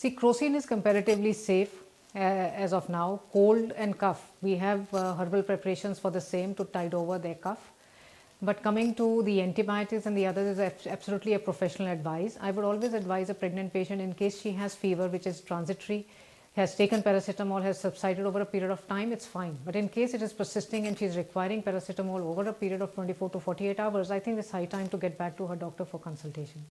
See, crocin is comparatively safe as of now. Cold and cough, we have herbal preparations for the same to tide over their cough. But coming to the antibiotics and the others is absolutely a professional advice. I would always advise a pregnant patient, in case she has fever which is transitory, has taken paracetamol, has subsided over a period of time, it's fine. But in case it is persisting and she is requiring paracetamol over a period of 24 to 48 hours, I think it's high time to get back to her doctor for consultation.